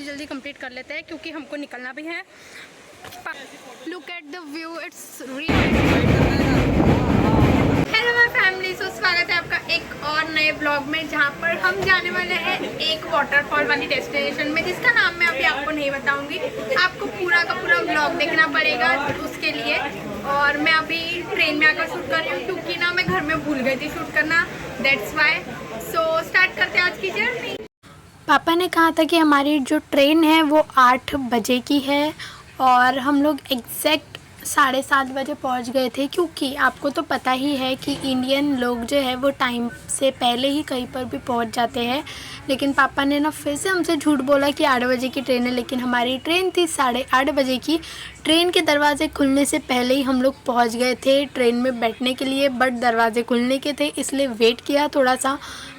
जल्दी जल्दी कंप्लीट कर लेते हैं क्योंकि हमको निकलना भी है। Look at the view, it's hello my family, so स्वागत है आपका एक और नए ब्लॉग में, जहाँ पर हम जाने वाले हैं एक वाटरफॉल वाली डेस्टिनेशन में, जिसका नाम मैं अभी आपको नहीं बताऊंगी। आपको पूरा का पूरा ब्लॉग देखना पड़ेगा उसके लिए। और मैं अभी ट्रेन में आकर शूट कर रही हूँ क्योंकि ना मैं घर में भूल गई थी शूट करना, दैट्स वाई। सो स्टार्ट करते हैं आज की जर्नी। पापा ने कहा था कि हमारी जो ट्रेन है वो 8 बजे की है और हम लोग एग्जैक्ट 7:30 बजे पहुंच गए थे, क्योंकि आपको तो पता ही है कि इंडियन लोग जो है वो टाइम से पहले ही कहीं पर भी पहुंच जाते हैं। लेकिन पापा ने ना फिर से हमसे झूठ बोला कि 8 बजे की ट्रेन है, लेकिन हमारी ट्रेन थी 8:30 बजे की। ट्रेन के दरवाजे खुलने से पहले ही हम लोग पहुँच गए थे ट्रेन में बैठने के लिए, बट दरवाजे खुलने के थे इसलिए वेट किया थोड़ा सा।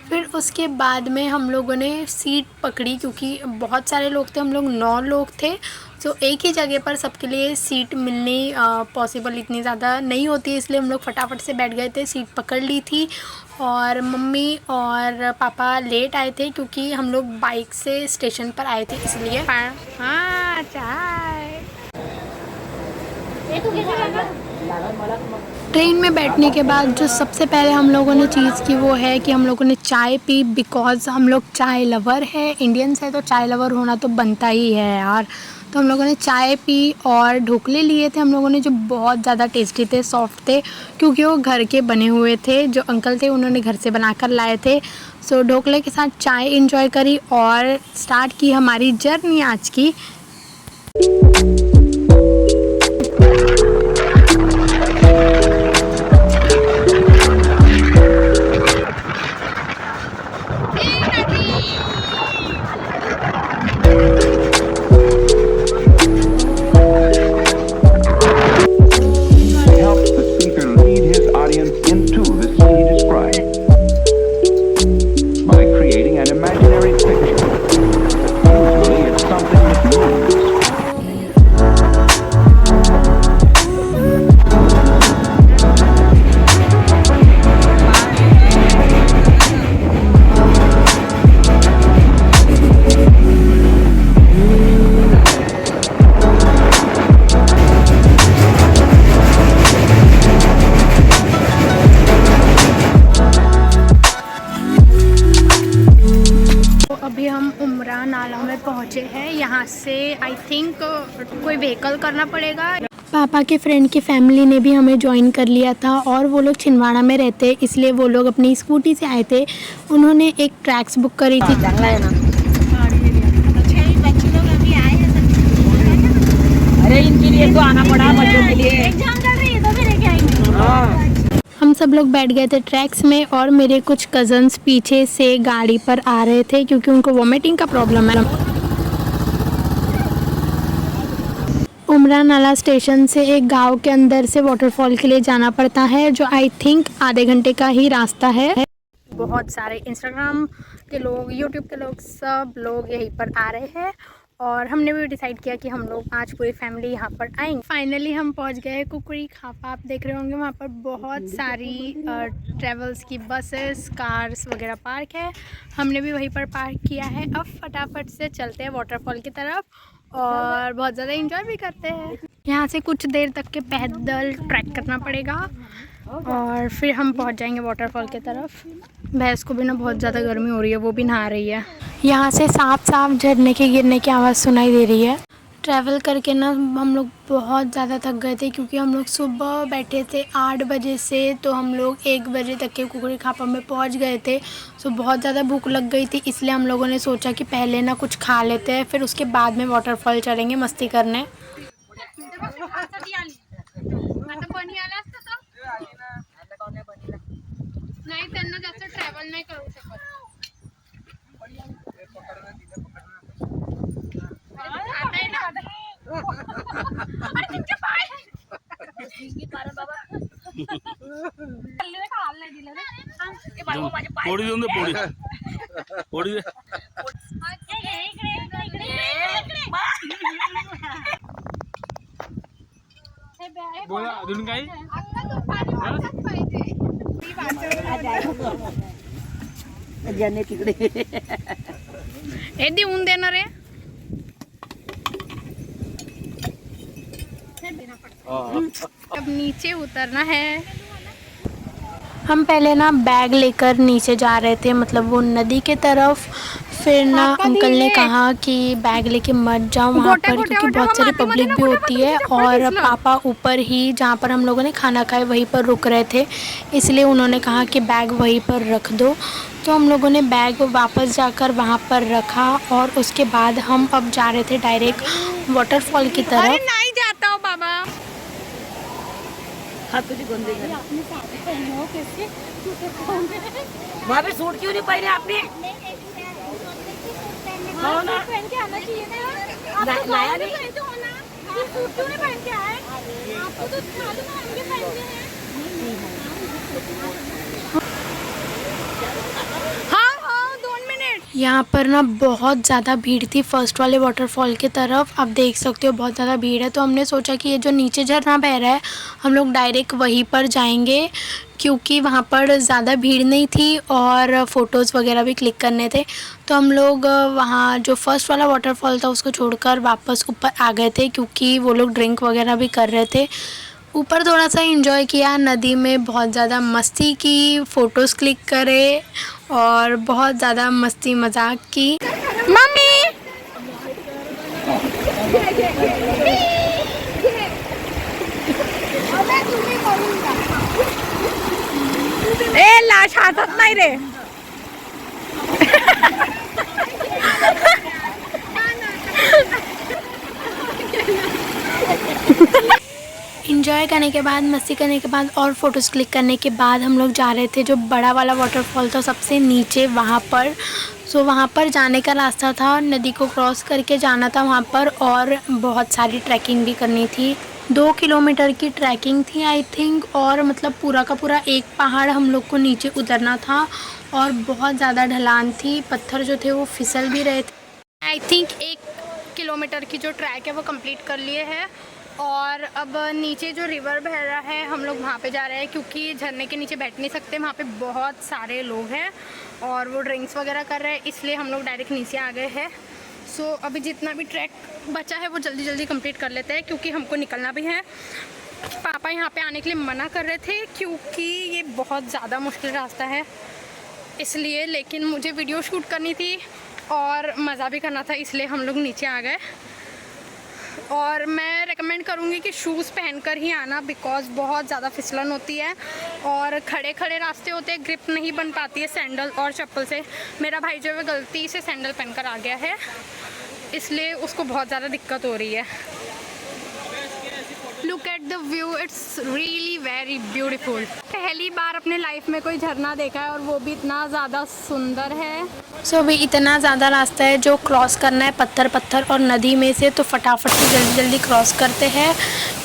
फिर उसके बाद में हम लोगों ने सीट पकड़ी क्योंकि बहुत सारे लोग थे, हम लोग 9 लोग थे। तो एक ही जगह पर सबके लिए सीट मिलनी पॉसिबल इतनी ज़्यादा नहीं होती, इसलिए हम लोग फटाफट से बैठ गए थे, सीट पकड़ ली थी। और मम्मी और पापा लेट आए थे क्योंकि हम लोग बाइक से स्टेशन पर आए थे, इसलिए। हाँ, चाय। ट्रेन में बैठने के बाद जो सबसे पहले हम लोगों ने चीज़ की वो है कि हम लोगों ने चाय पी, बिकॉज़ हम लोग चाय लवर है, इंडियंस है तो चाय लवर होना तो बनता ही है यार। तो हम लोगों ने चाय पी और ढोकले लिए थे हम लोगों ने, जो बहुत ज़्यादा टेस्टी थे, सॉफ्ट थे, क्योंकि वो घर के बने हुए थे। जो अंकल थे उन्होंने घर से बनाकर लाए थे। सो ढोकले के साथ चाय इंजॉय करी और स्टार्ट की हमारी जर्नी आज की। अभी हम उमरा नाला में पहुँचे हैं। यहाँ से आई थिंक कोई व्हीकल करना पड़ेगा। पापा के फ्रेंड की फैमिली ने भी हमें ज्वाइन कर लिया था और वो लोग छिंदवाड़ा में रहते हैं, इसलिए वो लोग अपनी स्कूटी से आए थे। उन्होंने एक ट्रैक्स बुक करी थी। अरे इनके लिए तो आना पड़ा बच्चों के लिए। एग्जाम चल रही है तो फिर लेके आएंगे। हम सब लोग बैठ गए थे ट्रैक्स में और मेरे कुछ कज़न्स पीछे से गाड़ी पर आ रहे थे क्योंकि उनको वोमिटिंग का प्रॉब्लम है। उमरा नाला स्टेशन से एक गांव के अंदर से वाटरफॉल के लिए जाना पड़ता है, जो आई थिंक आधे घंटे का ही रास्ता है। बहुत सारे इंस्टाग्राम के लोग, यूट्यूब के लोग, सब लोग यहीं पर आ रहे हैं और हमने भी डिसाइड किया कि हम लोग आज पूरी फैमिली यहाँ पर आएंगे। फाइनली हम पहुँच गए कुकड़ी खापा। आप देख रहे होंगे वहाँ पर बहुत सारी ट्रेवल्स की बसेस, कार्स वगैरह पार्क है। हमने भी वहीं पर पार्क किया है। अब फटाफट से चलते हैं वाटरफॉल की तरफ और बहुत ज़्यादा एंजॉय भी करते हैं। यहाँ से कुछ देर तक के पैदल ट्रैक करना पड़ेगा और फिर हम पहुँच जाएंगे वाटरफॉल की तरफ। भैंस को भी ना बहुत ज़्यादा गर्मी हो रही है, वो भी नहा रही है। यहाँ से साफ साफ झरने के गिरने की आवाज़ सुनाई दे रही है। ट्रैवल करके ना हम लोग बहुत ज़्यादा थक गए थे क्योंकि हम लोग सुबह बैठे थे 8 बजे से, तो हम लोग 1 बजे तक के कुकड़ी खापा में पहुँच गए थे। सो बहुत ज़्यादा भूख लग गई थी, इसलिए हम लोगों ने सोचा कि पहले ना कुछ खा लेते हैं, फिर उसके बाद में वाटरफॉल चलेंगे मस्ती करने। नाही, त्यांना जास्त ट्रॅव्हल नाही करू शकत। पोळी देऊन दे, पोळी पोळी दे। बोला अजून काही ज्याने तिकडे हे देऊन देणार आहे अब नीचे उतरना है। हम पहले ना बैग लेकर नीचे जा रहे थे, मतलब वो नदी के तरफ। फिर ना अंकल ने कहा कि बैग लेके मत जाओ वहाँ पर, क्योंकि बहुत सारी पब्लिक भी होती है। और पापा ऊपर ही जहाँ पर हम लोगों ने खाना खाया वहीं पर रुक रहे थे, इसलिए उन्होंने कहा कि बैग वहीं पर रख दो। तो हम लोगों ने बैग वापस जाकर वहाँ पर रखा और उसके बाद हम अब जा रहे थे डायरेक्ट वाटरफॉल की तरफ। अरे नहीं जाता हूँ बाबा। हाँ तुझे गंदे वहाँ पे सूट क्यों नहीं पहने आपने? हाँ ना पहन के आना चाहिए ना। नया नहीं सूट क्यों नहीं पहन के आए? आपको तो मालूम है हम क्या पहनते हैं। यहाँ पर ना बहुत ज़्यादा भीड़ थी फर्स्ट वाले वाटरफॉल की तरफ। आप देख सकते हो बहुत ज़्यादा भीड़ है। तो हमने सोचा कि ये जो नीचे झरना बह रहा है हम लोग डायरेक्ट वहीं पर जाएंगे, क्योंकि वहाँ पर ज़्यादा भीड़ नहीं थी और फ़ोटोज़ वगैरह भी क्लिक करने थे। तो हम लोग वहाँ जो फर्स्ट वाला वाटरफॉल था उसको छोड़कर वापस ऊपर आ गए थे, क्योंकि वो लोग ड्रिंक वगैरह भी कर रहे थे। ऊपर थोड़ा सा एंजॉय किया, नदी में बहुत ज़्यादा मस्ती की, फ़ोटोज़ क्लिक करे और बहुत ज़्यादा मस्ती मजाक की। मम्मी ए लाश हातात नाही रे। इंजॉय करने के बाद, मस्ती करने के बाद और फ़ोटोज़ क्लिक करने के बाद हम लोग जा रहे थे जो बड़ा वाला वाटरफॉल था सबसे नीचे वहाँ पर। सो वहाँ पर जाने का रास्ता था, नदी को क्रॉस करके जाना था वहाँ पर, और बहुत सारी ट्रैकिंग भी करनी थी। 2 किलोमीटर की ट्रैकिंग थी आई थिंक, और मतलब पूरा का पूरा एक पहाड़ हम लोग को नीचे उतरना था और बहुत ज़्यादा ढलान थी, पत्थर जो थे वो फिसल भी रहे थे। आई थिंक 1 किलोमीटर की जो ट्रैक है वो कंप्लीट कर लिए है और अब नीचे जो रिवर बह रहा है हम लोग वहाँ पे जा रहे हैं, क्योंकि झरने के नीचे बैठ नहीं सकते, वहाँ पे बहुत सारे लोग हैं और वो ड्रिंक्स वगैरह कर रहे हैं, इसलिए हम लोग डायरेक्ट नीचे आ गए हैं। सो अभी जितना भी ट्रैक बचा है वो जल्दी जल्दी कंप्लीट कर लेते हैं, क्योंकि हमको निकलना भी है। पापा यहाँ पे आने के लिए मना कर रहे थे क्योंकि ये बहुत ज़्यादा मुश्किल रास्ता है इसलिए, लेकिन मुझे वीडियो शूट करनी थी और मज़ा भी करना था, इसलिए हम लोग नीचे आ गए। और मैं रेकमेंड करूँगी कि शूज़ पहनकर ही आना, बिकॉज़ बहुत ज़्यादा फिसलन होती है और खड़े खड़े रास्ते होते हैं, ग्रिप नहीं बन पाती है सैंडल और चप्पल से। मेरा भाई जो है गलती से सैंडल पहनकर आ गया है, इसलिए उसको बहुत ज़्यादा दिक्कत हो रही है। Look at the view, it's really very beautiful. पहली बार अपने लाइफ में कोई झरना देखा है और वो भी इतना ज़्यादा सुंदर है। सो अभी इतना ज़्यादा रास्ता है जो क्रॉस करना है पत्थर पत्थर और नदी में से, तो फटाफट से जल्दी जल्दी क्रॉस करते हैं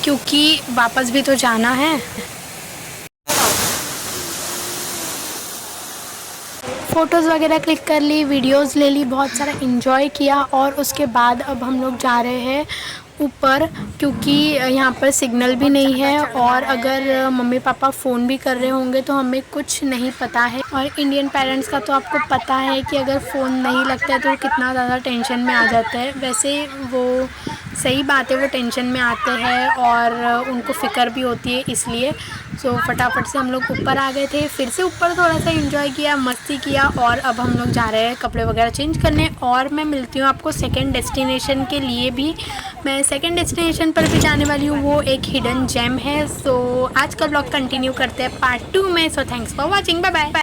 क्योंकि वापस भी तो जाना है। फ़ोटोज़ वगैरह क्लिक कर ली, वीडियोज़ ले ली, बहुत सारा एंजॉय किया और उसके बाद अब हम लोग जा रहे हैं ऊपर, क्योंकि यहाँ पर सिग्नल भी नहीं है और अगर मम्मी पापा फ़ोन भी कर रहे होंगे तो हमें कुछ नहीं पता है। और इंडियन पेरेंट्स का तो आपको पता है कि अगर फ़ोन नहीं लगता है तो वो कितना ज़्यादा टेंशन में आ जाता है। वैसे वो सही बात है, वो टेंशन में आते हैं और उनको फ़िक्र भी होती है, इसलिए सो फटाफट से हम लोग ऊपर आ गए थे। फिर से ऊपर थोड़ा सा एंजॉय किया, मस्ती किया और अब हम लोग जा रहे हैं कपड़े वगैरह चेंज करने। और मैं मिलती हूँ आपको सेकंड डेस्टिनेशन के लिए भी। मैं सेकंड डेस्टिनेशन पर भी जाने वाली हूँ, वो एक हिडन जेम है। सो आज का ब्लॉग कंटिन्यू करते हैं पार्ट 2 में। So thanks for watching, bye bye.